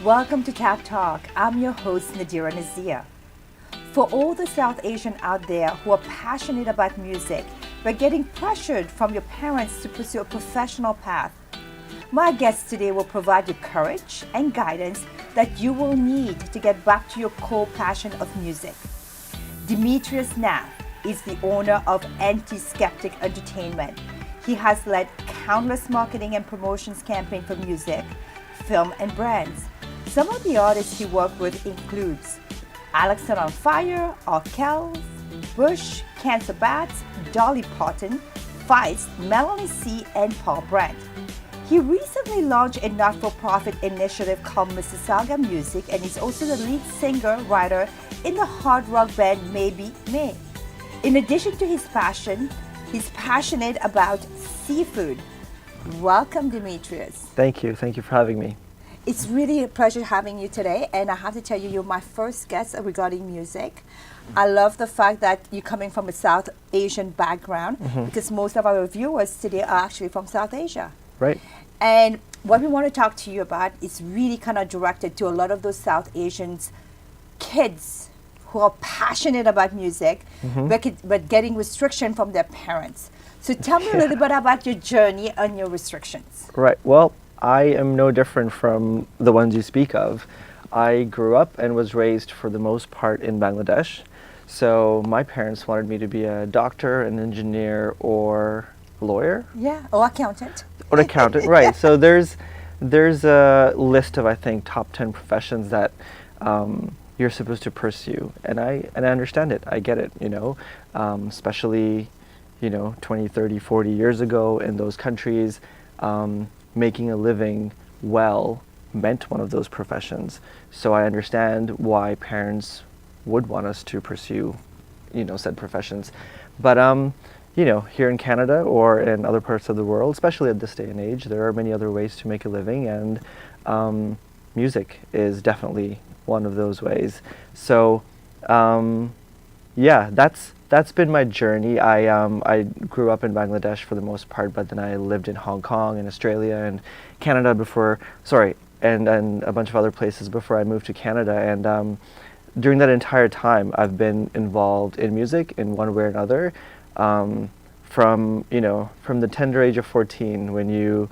Welcome to TAGTALK. I'm your host, Nadirah Nazeer. For all the South Asian out there who are passionate about music but getting pressured from your parents to pursue a professional path, my guest today will provide you courage and guidance that you will need to get back to your core passion of music. Demetrius Nath is the owner of Anti-Skeptic Entertainment. He has led countless marketing and promotions campaigns for music, film, and brands. Some of the artists he worked with includes Alex on Fire, Kells, Bush, Cancer Bats, Dolly Parton, Feist, Melanie C, and Paul Brandt. He recently launched a not-for-profit initiative called Mississauga Music, and he's also the lead singer-writer in the hard rock band Maybe May. In addition to his passion, he's passionate about seafood. Welcome, Demetrius. Thank you. Thank you for having me. It's really a pleasure having you today, and I have to tell you, you're my first guest regarding music. I love the fact that you're coming from a South Asian background, because most of our viewers today are actually from South Asia. Right. And what we want to talk to you about is really kind of directed to a lot of those South Asians kids who are passionate about music, but getting restriction from their parents. So tell me a little bit about your journey and your restrictions. Right. Well, I am no different from the ones you speak of. I grew up and was raised for the most part in Bangladesh. So my parents wanted me to be a doctor, an engineer, or a lawyer. Yeah, or accountant. Or accountant, right. So there's a list of, I think, top 10 professions that you're supposed to pursue. And I understand it. I get it, especially, 20, 30, 40 years ago in those countries. Making a living well meant one of those professions. So I understand why parents would want us to pursue, said professions. But, here in Canada or in other parts of the world, especially at this day and age, there are many other ways to make a living, and music is definitely one of those ways. So, that's been my journey. I grew up in Bangladesh for the most part, but then I lived in Hong Kong and Australia and Canada and a bunch of other places before I moved to Canada. And during that entire time, I've been involved in music in one way or another. From the tender age of 14, when you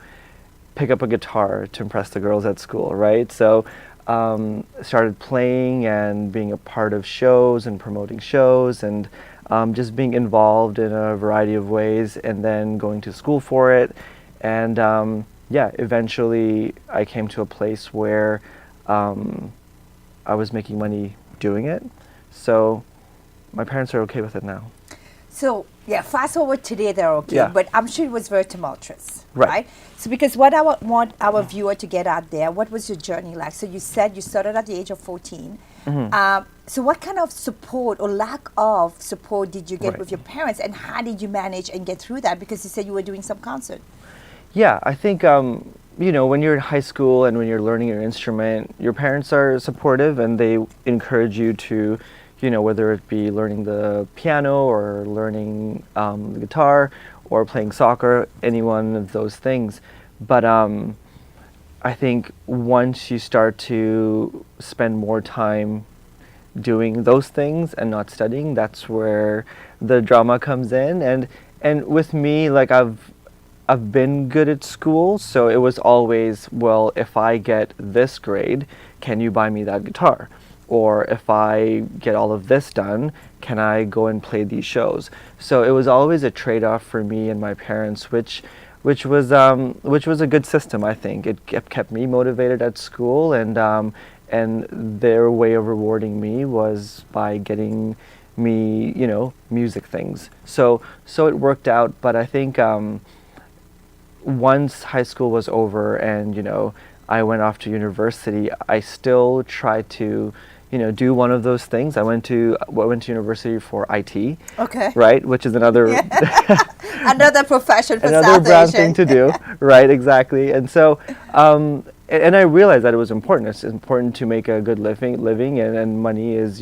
pick up a guitar to impress the girls at school, right? So started playing and being a part of shows and promoting shows and just being involved in a variety of ways, and then going to school for it. And eventually I came to a place where I was making money doing it. So my parents are okay with it now. So, fast forward today, they're okay, but I'm sure it was very tumultuous, right? So because what I want our viewer to get out there, what was your journey like? So you said you started at the age of 14. So what kind of support or lack of support did you get with your parents, and how did you manage and get through that? Because you said you were doing some concert. Yeah, I think, when you're in high school and when you're learning your instrument, your parents are supportive and they encourage you to, whether it be learning the piano or learning the guitar or playing soccer, any one of those things. But I think once you start to spend more time doing those things and not studying, that's where the drama comes in. And with me, like I've been good at school, so it was always, well, if I get this grade, can you buy me that guitar? Or if I get all of this done, can I go and play these shows? So it was always a trade-off for me and my parents, which was a good system, I think. It kept me motivated at school, and their way of rewarding me was by getting me, music things. So it worked out. But I think once high school was over and I went off to university, I still tried to do one of those things. I went to university for IT. Okay. Right, which is another another profession for another South brown Asian. thing to do. Right, exactly. And so, and I realized that it was important. It's important to make a good living, and money is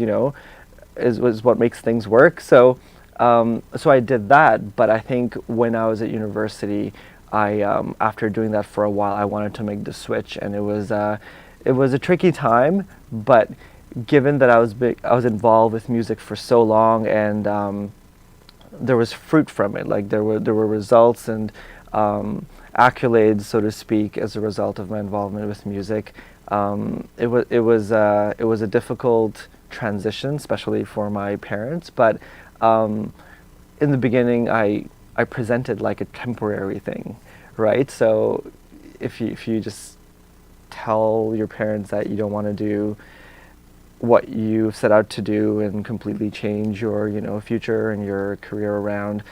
is what makes things work. So, so I did that. But I think when I was at university, after doing that for a while, I wanted to make the switch, and it it was a tricky time, but given that I was involved with music for so long, and there was fruit from it. Like there were results and accolades, so to speak, as a result of my involvement with music. It was a difficult transition, especially for my parents. But in the beginning, I presented like a temporary thing, right? So if you just tell your parents that you don't want to do what you set out to do and completely change your future and your career around,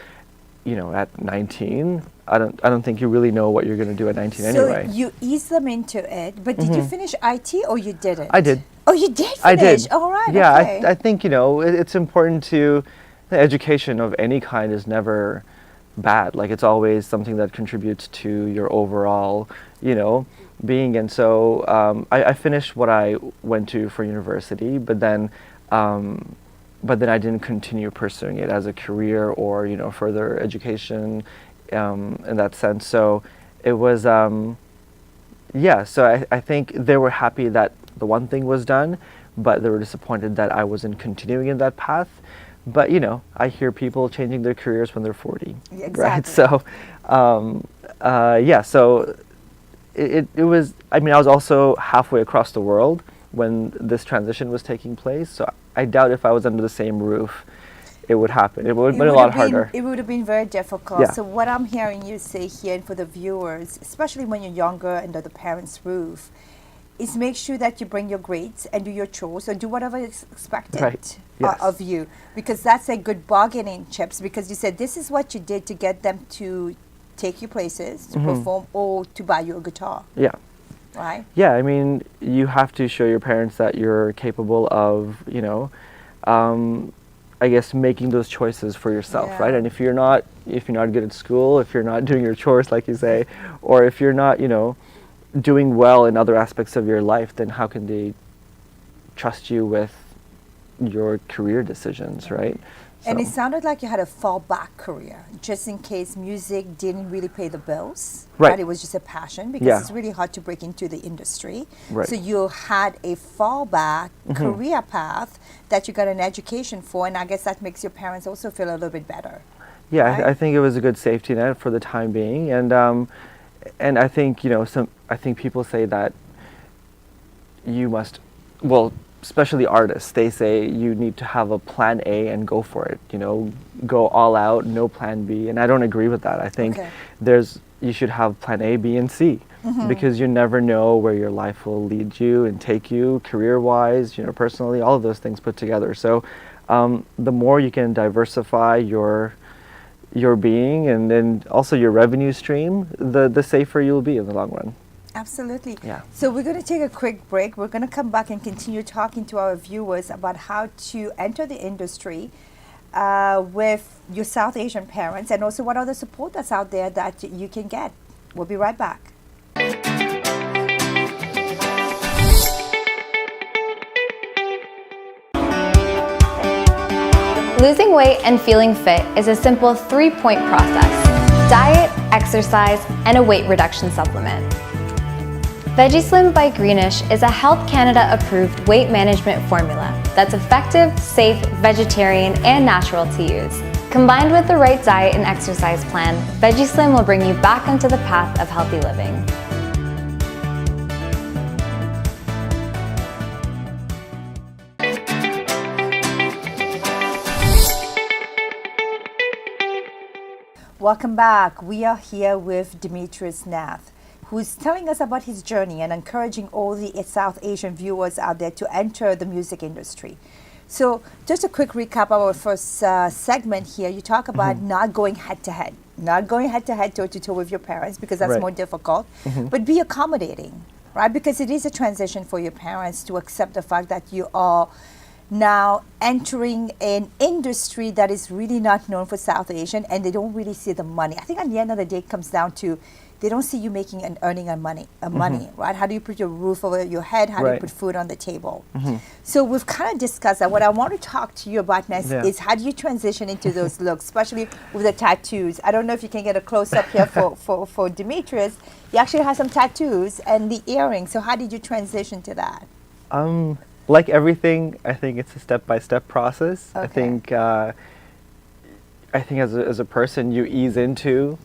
at 19, I don't think you really know what you're going to do at 19 anyway. So you ease them into it, but did you finish IT or you didn't? I did. Oh, you did finish? I did. All right. Yeah, Okay. I think it's important to, the education of any kind is never bad. Like it's always something that contributes to your overall, being. And so I finished what I went to for university, but then I didn't continue pursuing it as a career or further education in that sense. So it was so I think they were happy that the one thing was done, but they were disappointed that I wasn't continuing in that path. But I hear people changing their careers when they're 40, Exactly. right? So so it was, I was also halfway across the world when this transition was taking place, so I doubt if I was under the same roof it would happen. It would have been a lot harder. It would have been very difficult. Yeah. So what I'm hearing you say here, and for the viewers, especially when you're younger under the parents' roof, is make sure that you bring your grades and do your chores or do whatever is expected Right. Yes. of you, because that's a good bargaining chips, because you said this is what you did to get them to take you places, to perform, or to buy you a guitar, Yeah. right? Yeah, you have to show your parents that you're capable of, I guess making those choices for yourself, Yeah. right? And if you're not good at school, if you're not doing your chores like you say, or if you're not, doing well in other aspects of your life, then how can they trust you with your career decisions, right? And So- it sounded like you had a fallback career, just in case music didn't really pay the bills. Right. It was just a passion, because Yeah. it's really hard to break into the industry. Right. So you had a fallback career path that you got an education for, and I guess that makes your parents also feel a little bit better. Yeah, Right? I think it was a good safety net for the time being, and I think I think people say that you must, well, especially artists, they say you need to have a plan A and go for it. Go all out, no plan B, and I don't agree with that. I think Okay. you should have plan A, B, and C, because you never know where your life will lead you and take you career-wise, personally, all of those things put together. So the more you can diversify your being and then also your revenue stream, the safer you'll be in the long run. Absolutely. Yeah. So we're going to take a quick break. We're going to come back and continue talking to our viewers about how to enter the industry with your South Asian parents, and also what other support that's out there that you can get. We'll be right back. Losing weight and feeling fit is a simple 3-point process: diet, exercise, and a weight reduction supplement. VeggieSlim by Greenish is a Health Canada approved weight management formula that's effective, safe, vegetarian, and natural to use. Combined with the right diet and exercise plan, VeggieSlim will bring you back onto the path of healthy living. Welcome back. We are here with Demetrius Nath, who's telling us about his journey and encouraging all the South Asian viewers out there to enter the music industry. So just a quick recap of our first segment here. You talk about not going head-to-head, toe-to-toe with your parents, because that's Right. more difficult, but be accommodating, right? Because it is a transition for your parents to accept the fact that you are now entering an industry that is really not known for South Asian, and they don't really see the money. I think at the end of the day, it comes down to they don't see you making and earning money, right? How do you put your roof over your head? How do you put food on the table? So we've kind of discussed that. What I want to talk to you about next is how do you transition into those looks, especially with the tattoos. I don't know if you can get a close up here for Demetrius. He actually has some tattoos and the earrings. So how did you transition to that? Like everything, I think it's a step-by-step process. I think as a person, you ease into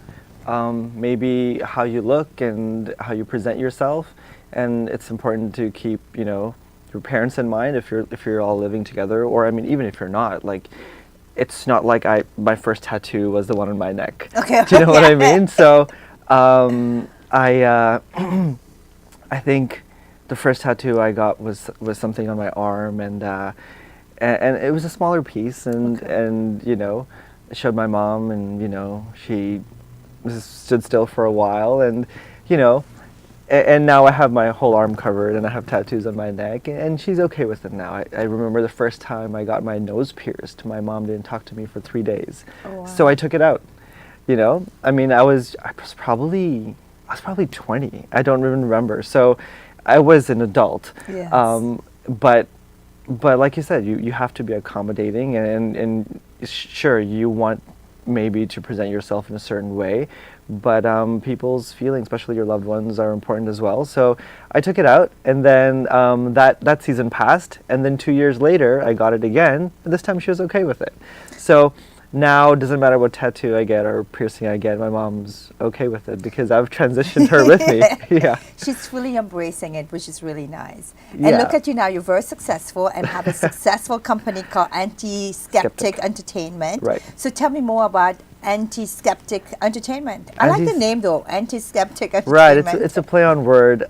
maybe how you look and how you present yourself, and it's important to keep your parents in mind if you're all living together, or I mean even if you're not. Like, it's not like my first tattoo was the one on my neck. Okay. Do you know what I mean? So I think the first tattoo I got was something on my arm, and it was a smaller piece, and I showed my mom, and she stood still for a while, and and now I have my whole arm covered, and I have tattoos on my neck, and she's okay with it now. I remember the first time I got my nose pierced, my mom didn't talk to me for 3 days. Oh, wow. So I took it out. I mean, I was probably 20. I don't even remember. So I was an adult. Yes. But like you said, you have to be accommodating, and sure, you want maybe to present yourself in a certain way, but people's feelings, especially your loved ones, are important as well. So I took it out, and then that season passed, and then 2 years later I got it again, and this time she was okay with it. So now it doesn't matter what tattoo I get or piercing I get, my mom's okay with it because I've transitioned her with me. Yeah. She's fully embracing it, which is really nice. Yeah. And look at you now, you're very successful and have a successful company called Anti-Skeptic Entertainment. Right. So tell me more about Anti-Skeptic Entertainment. I like the name though, Anti-Skeptic Entertainment. Right, it's a play on words,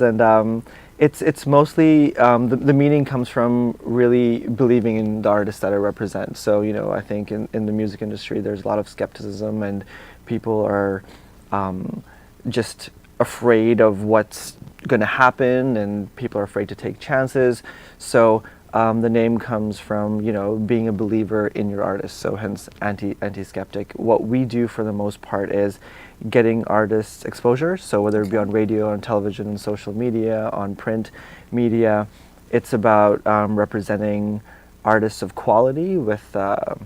and it's mostly the meaning comes from really believing in the artists that I represent. So I think in the music industry there's a lot of skepticism, and people are just afraid of what's going to happen, and people are afraid to take chances. So the name comes from being a believer in your artist. So hence anti-skeptic. What we do for the most part is getting artists exposure. So whether it be on radio, on television, and social media, on print media, it's about representing artists of quality with a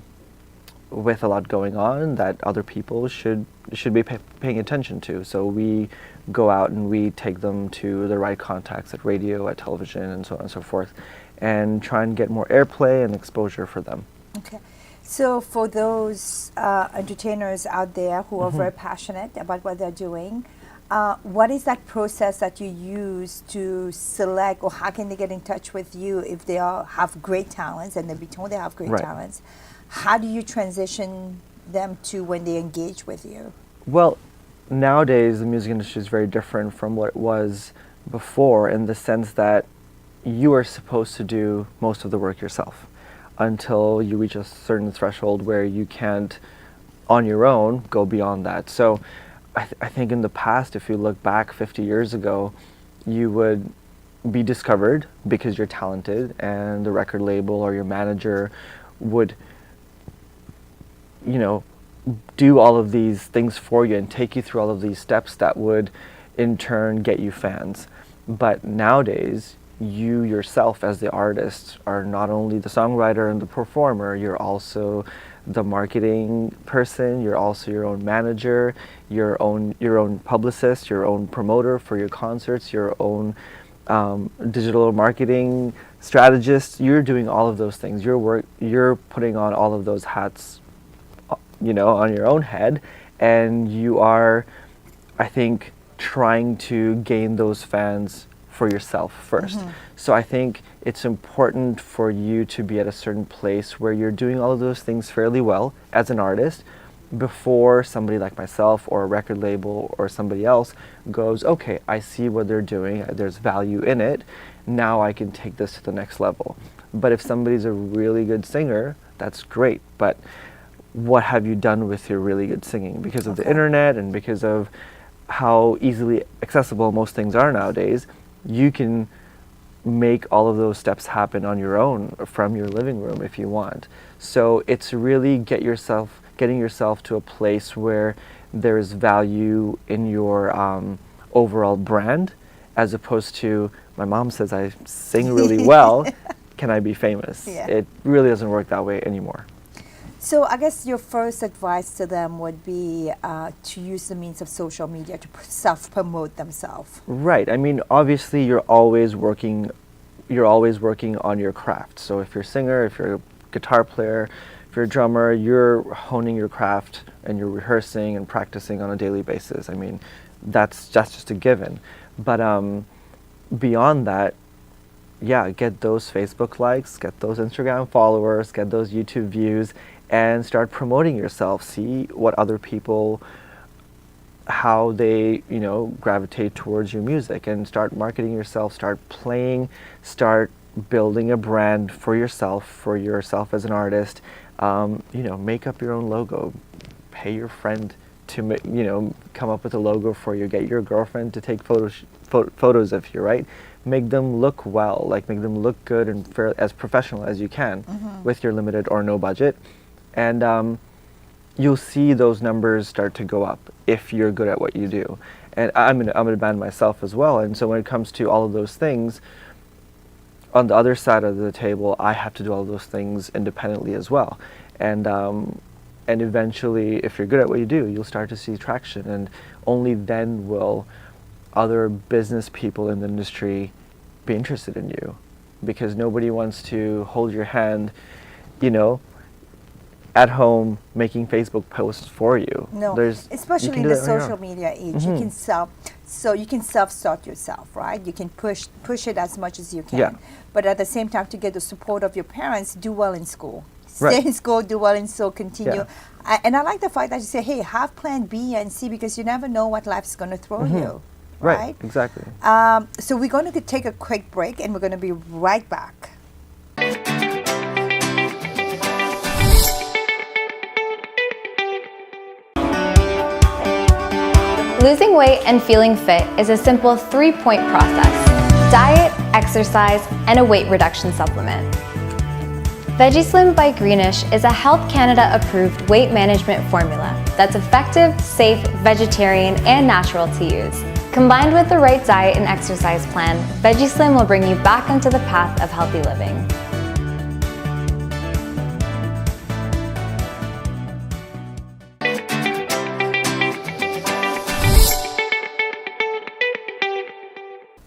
lot going on that other people should be paying attention to. So we go out and we take them to the right contacts at radio, at television, and so on and so forth, and try and get more airplay and exposure for them. Okay. So for those entertainers out there who are very passionate about what they're doing, what is that process that you use to select, or how can they get in touch with you if they have great talents and they've been told they have great talents? How do you transition them to when they engage with you? Well, nowadays the music industry is very different from what it was before, in the sense that you are supposed to do most of the work yourself until you reach a certain threshold where you can't on your own go beyond that. So I think in the past, if you look back 50 years ago, you would be discovered because you're talented, and the record label or your manager would do all of these things for you and take you through all of these steps that would in turn get you fans. But nowadays, you yourself as the artist are not only the songwriter and the performer, you're also the marketing person, you're also your own manager, your own publicist, your own promoter for your concerts, your own digital marketing strategist. You're doing all of those things. You're putting on all of those hats on your own head, and you are, I think, trying to gain those fans for yourself first. So I think it's important for you to be at a certain place where you're doing all of those things fairly well as an artist before somebody like myself or a record label or somebody else goes, okay, I see what they're doing, there's value in it, now I can take this to the next level. But if somebody's a really good singer, that's great, but what have you done with your really good singing? Because of the internet and because of how easily accessible most things are nowadays, you can make all of those steps happen on your own from your living room if you want. So it's really getting yourself to a place where there's value in your overall brand, as opposed to, my mom says I sing really well, can I be famous? Yeah. It really doesn't work that way anymore. So I guess your first advice to them would be to use the means of social media to self-promote themselves. Right. I mean, obviously, you're always working on your craft. So if you're a singer, if you're a guitar player, if you're a drummer, you're honing your craft and you're rehearsing and practicing on a daily basis. I mean, that's just a given. But beyond that, yeah, get those Facebook likes, get those Instagram followers, get those YouTube views, and start promoting yourself. See what other people, how they, gravitate towards your music, and start marketing yourself, start playing, start building a brand for yourself as an artist. Make up your own logo, pay your friend to, come up with a logo for you, get your girlfriend to take photos of you, right? Make them look well, make them look good and as professional as you can with your limited or no budget. And you'll see those numbers start to go up if you're good at what you do. And I'm in a band myself as well. And so when it comes to all of those things, on the other side of the table, I have to do all of those things independently as well. And eventually, if you're good at what you do, you'll start to see traction. And only then will other business people in the industry be interested in you. Because nobody wants to hold your hand, at home making Facebook posts for you. No, especially in the social media age, you can self-start yourself, right? You can push it as much as you can. Yeah. But at the same time, to get the support of your parents, do well in school. Stay in school, do well in school, continue. Yeah. And I like the fact that you say, hey, have plan B and C, because you never know what life's going to throw you. Right? Exactly. So we're going to take a quick break, and we're going to be right back. Losing weight and feeling fit is a simple 3-point process: diet, exercise, and a weight reduction supplement. VegiSlim by Greenish is a Health Canada approved weight management formula that's effective, safe, vegetarian, and natural to use. Combined with the right diet and exercise plan, VegiSlim will bring you back onto the path of healthy living.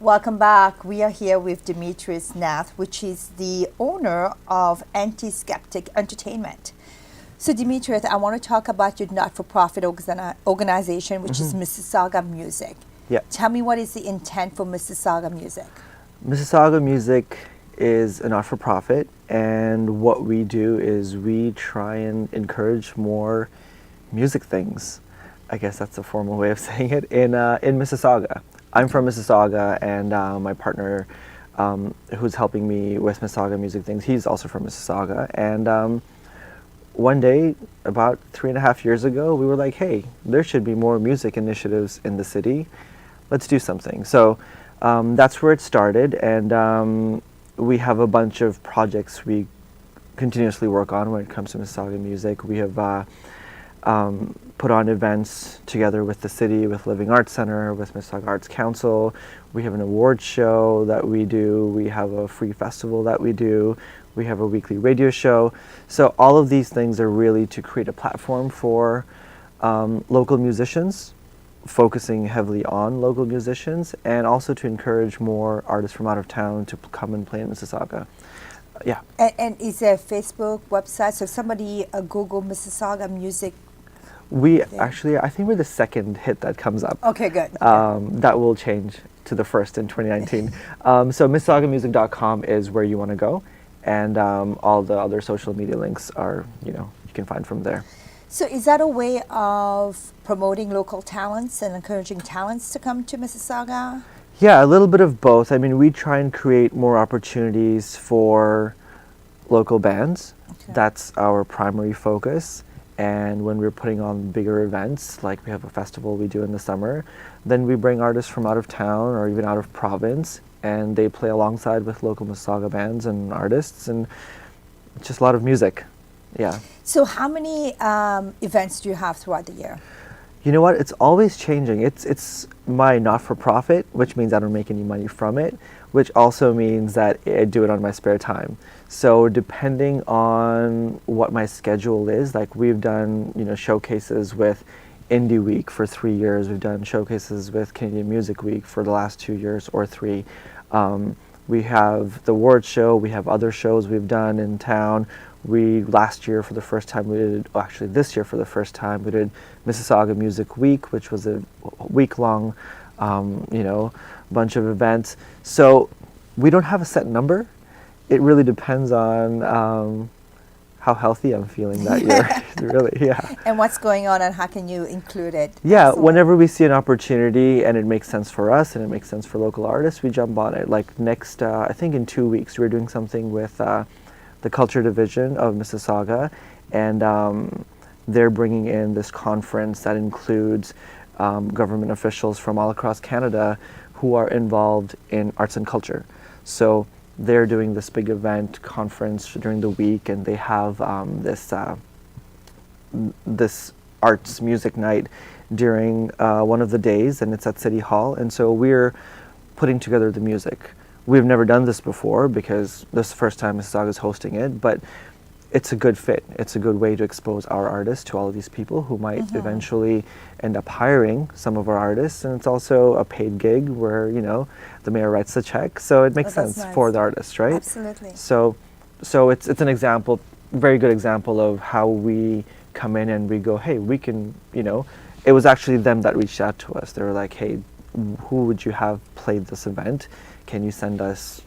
Welcome back. We are here with Demetrius Nath, which is the owner of Anti-Skeptic Entertainment. So Demetrius, I want to talk about your not-for-profit organization, which is Mississauga Music. Yeah. Tell me, what is the intent for Mississauga Music? Mississauga Music is a not-for-profit, and what we do is we try and encourage more music things. I guess that's a formal way of saying it, in Mississauga. I'm from Mississauga, and my partner, who's helping me with Mississauga Music Things, he's also from Mississauga. And one day, about 3.5 years ago, we were like, hey, there should be more music initiatives in the city. Let's do something. So that's where it started, and we have a bunch of projects we continuously work on when it comes to Mississauga Music. We have put on events together with the city, with Living Arts Center, with Mississauga Arts Council. We have an award show that we do. We have a free festival that we do. We have a weekly radio show. So all of these things are really to create a platform for local musicians, focusing heavily on local musicians, and also to encourage more artists from out of town to come and play in Mississauga. Yeah. And is there a Facebook website? So somebody Google Mississauga Music. We actually, I think we're the second hit that comes up. Okay, good. That will change to the first in 2019. So MississaugaMusic.com is where you want to go, and all the other social media links are, you can find from there. So is that a way of promoting local talents and encouraging talents to come to Mississauga? Yeah, a little bit of both. I mean, we try and create more opportunities for local bands. Okay. That's our primary focus. And when we're putting on bigger events, like we have a festival we do in the summer, then we bring artists from out of town or even out of province and they play alongside with local Mississauga bands and artists, and just a lot of music. Yeah. So how many events do you have throughout the year? You know what? It's always changing. It's my not-for-profit, which means I don't make any money from it, which also means that I do it on my spare time. So depending on what my schedule is, like we've done, showcases with Indie Week for 3 years. We've done showcases with Canadian Music Week for the last 2 years or 3. We have the award show. We have other shows we've done in town. Last year for the first time this year for the first time we did Mississauga Music Week, which was a week-long, bunch of events. So we don't have a set number. It really depends on how healthy I'm feeling that year. Really, yeah. And what's going on, and how can you include it? Yeah, Excellent. whenever we see an opportunity and it makes sense for us and it makes sense for local artists, we jump on it. Like next, I think in 2 weeks, we're doing something with the Culture Division of Mississauga, and they're bringing in this conference that includes government officials from all across Canada who are involved in arts and culture. So they're doing this big event conference during the week, and they have this arts music night during one of the days, and it's at City Hall. And so we're putting together the music. We've never done this before because this is the first time Mississauga is hosting it, but it's a good fit. It's a good way to expose our artists to all of these people who might eventually end up hiring some of our artists. And it's also a paid gig where, the mayor writes the check. So it makes sense for the artists, right? Absolutely. So it's an example, very good example of how we come in and we go, hey, we can, it was actually them that reached out to us. They were like, hey, who would you have played this event? Can you send us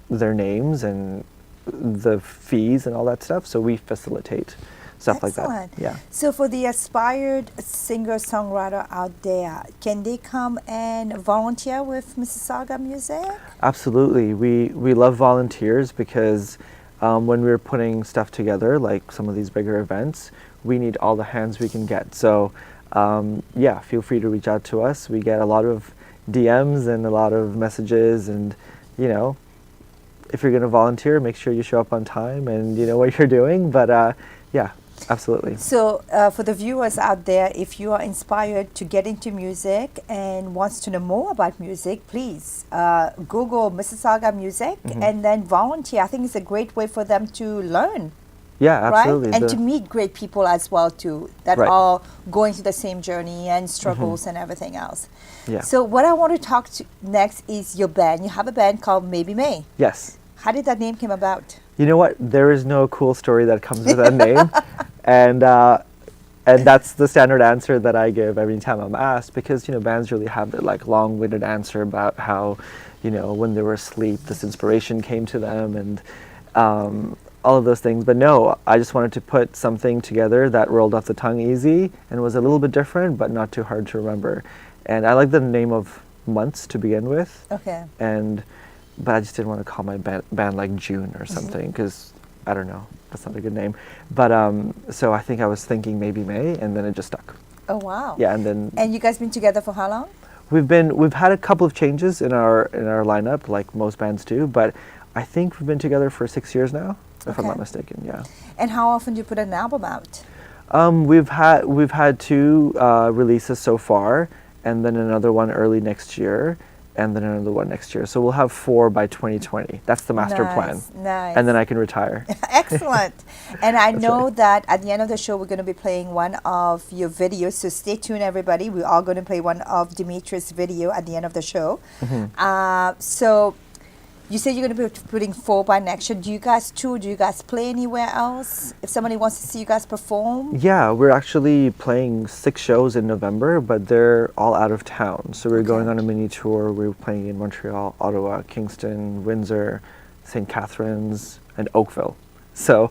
their names and the fees and all that stuff? So we facilitate stuff Excellent. like that. Yeah. So for the aspired singer-songwriter out there, can they come and volunteer with Mississauga Music? Absolutely. We love volunteers because when we're putting stuff together, like some of these bigger events, we need all the hands we can get. So yeah, feel free to reach out to us. We get a lot of DMs and a lot of messages, and if you're going to volunteer, make sure you show up on time and you know what you're doing. But yeah, absolutely. So for the viewers out there, if you are inspired to get into music and wants to know more about music, please Google Mississauga Music and then volunteer. I think it's a great way for them to learn. Yeah, absolutely. Right? And to meet great people as well too, that Right. are going through the same journey and struggles and everything else. Yeah. So what I want to talk to next is your band. You have a band called Maybe May. Yes. How did that name came about? You know what? There is no cool story that comes with that name, and that's the standard answer that I give every time I'm asked, because bands really have that like long-winded answer about how, when they were asleep, this inspiration came to them, and all of those things. But no, I just wanted to put something together that rolled off the tongue easy and was a little bit different, but not too hard to remember. And I like the name of months to begin with. Okay. But I just didn't want to call my band like June or something, because I don't know, that's not a good name. But so I think I was thinking maybe May, and then it just stuck. Oh wow. Yeah, and then And you guys been together for how long? we've had a couple of changes in our lineup, like most bands do, but I think we've been together for 6 years now, if I'm Okay. not mistaken. Yeah. And how often do you put an album out? We've had 2 releases so far, and then another one early next year, and then another one next year. So we'll have 4 by 2020. That's the master plan. Nice. And then I can retire. Excellent. And I That's know right. that at the end of the show, we're going to be playing one of your videos. So stay tuned, everybody. We are going to play one of Demetrius' video at the end of the show. So you said you're going to be putting 4 by next year. Do you guys tour? Do you guys play anywhere else? If somebody wants to see you guys perform? Yeah, we're actually playing 6 shows in November, but they're all out of town. So we're going on a mini tour. We're playing in Montreal, Ottawa, Kingston, Windsor, St. Catharines, and Oakville. So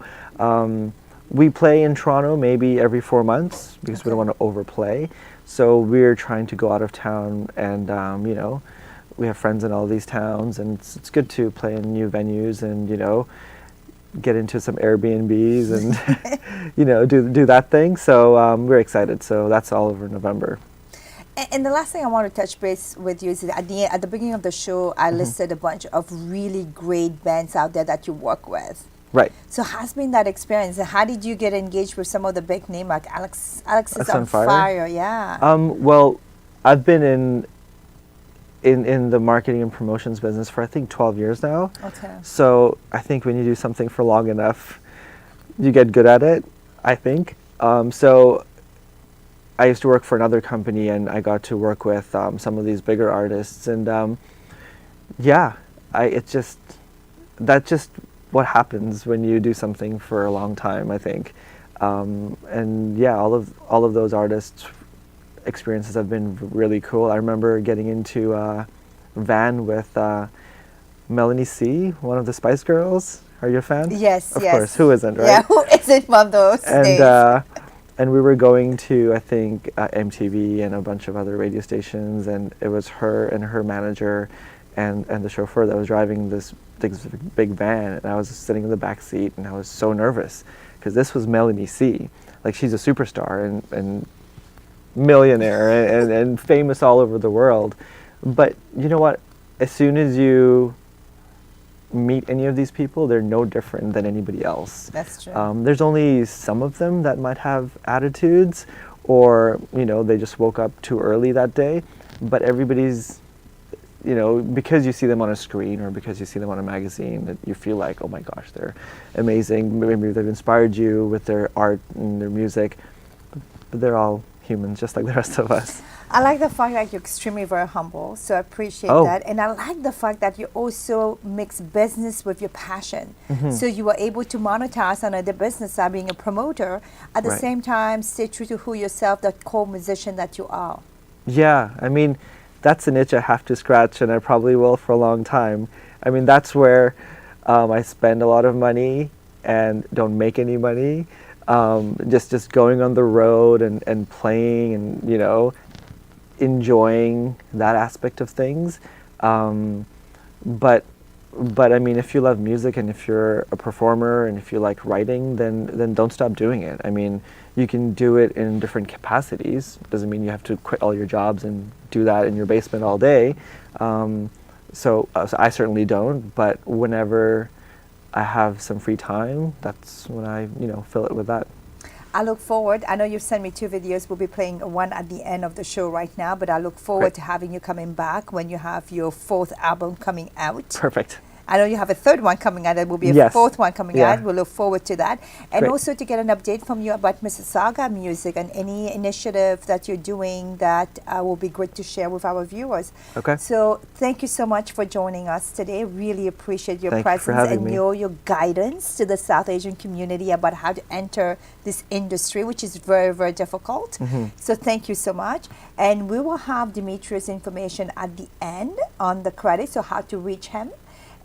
we play in Toronto maybe every 4 months because we don't want to overplay. So we're trying to go out of town, and we have friends in all these towns, and it's good to play in new venues and get into some Airbnbs and do that thing. So we're excited. So that's all over November. And the last thing I want to touch base with you is at the beginning of the show, I listed a bunch of really great bands out there that you work with. Right. So how's been that experience? And how did you get engaged with some of the big name like Alex is on Fire? fire? Yeah. Well, I've been in the marketing and promotions business for I think 12 years now. Okay. So I think when you do something for long enough, you get good at it, I think. So I used to work for another company, and I got to work with some of these bigger artists, and yeah, that's just what happens when you do something for a long time, I think. And yeah, all of those artists' experiences have been really cool. I remember getting into a van with Melanie C, one of the Spice Girls. Are you a fan? Yes, of yes. course. Who isn't, right? Yeah, who isn't one of those days? And we were going to, I think, MTV and a bunch of other radio stations, and it was her and her manager and the chauffeur that was driving this big van, and I was sitting in the back seat, and I was so nervous because this was Melanie C. Like, she's a superstar and millionaire and famous all over the world. But you know what? As soon as you meet any of these people, they're no different than anybody else. That's true. There's only some of them that might have attitudes, or they just woke up too early that day. But everybody's, because you see them on a screen or because you see them on a magazine, that you feel like, oh my gosh, they're amazing. Maybe they've inspired you with their art and their music, but they're all humans just like the rest of us. I like the fact that you're extremely very humble, so I appreciate that. And I like the fact that you also mix business with your passion. So you were able to monetize on the business side, being a promoter, at the Right. same time stay true to who yourself, that core musician that you are. Yeah, I mean, that's an itch I have to scratch, and I probably will for a long time. I mean, that's where I spend a lot of money and don't make any money. Just going on the road and playing and enjoying that aspect of things. But I mean, if you love music and if you're a performer and if you like writing, then don't stop doing it. I mean, you can do it in different capacities. Doesn't mean you have to quit all your jobs and do that in your basement all day. So I certainly don't. But whenever I have some free time, that's when I fill it with that. I look forward. I know you've sent me 2 videos. We'll be playing one at the end of the show right now, but I look forward Great. to having you coming back when you have your 4th album coming out. Perfect. I know you have a 3rd one coming out. There will be a Yes. 4th one coming Yeah. out. We'll look forward to that. And Great. also to get an update from you about Mississauga music and any initiative that you're doing that will be great to share with our viewers. Okay. So thank you so much for joining us today. Really appreciate your Thank you for presence having and me. your guidance to the South Asian community about how to enter this industry, which is very, very difficult. So thank you so much. And we will have Demetrius' information at the end on the credits, so how to reach him.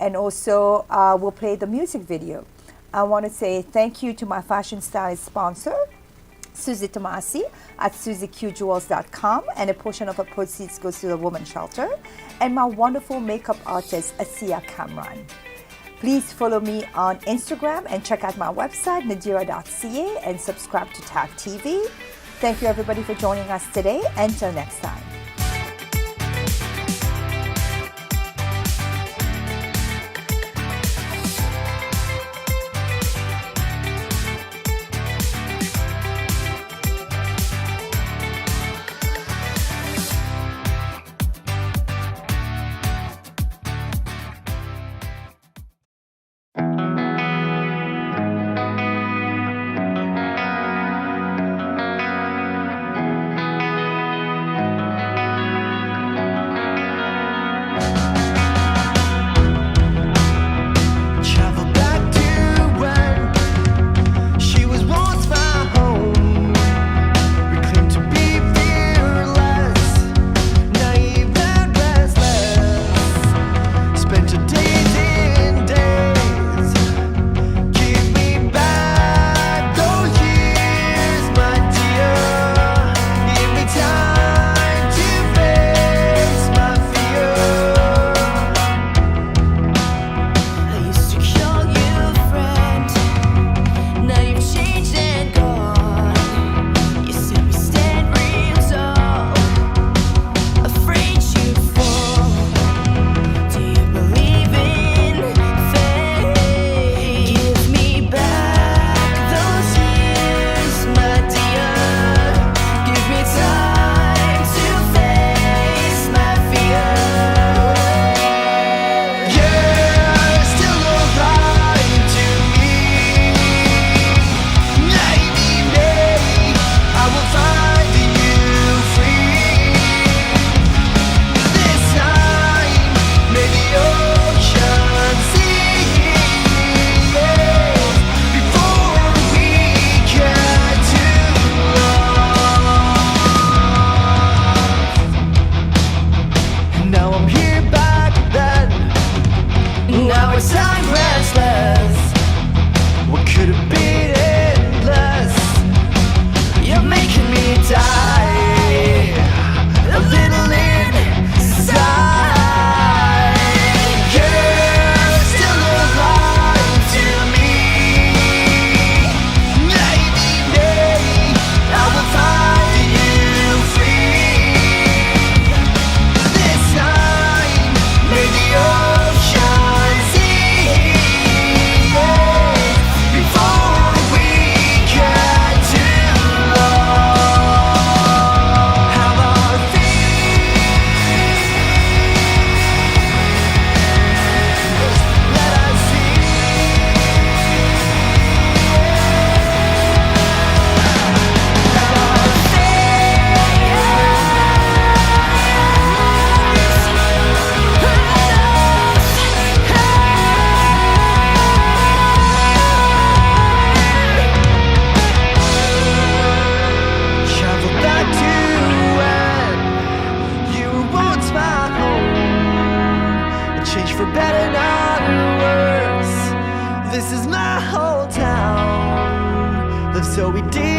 And also, we'll play the music video. I want to say thank you to my fashion stylist sponsor, Susie Tomasi at SusieQJewels.com, and a portion of her proceeds goes to the Women's Shelter, and my wonderful makeup artist, Asiya Kamran. Please follow me on Instagram and check out my website, Nadirah.ca, and subscribe to TAG TV. Thank you, everybody, for joining us today. Until next time. we did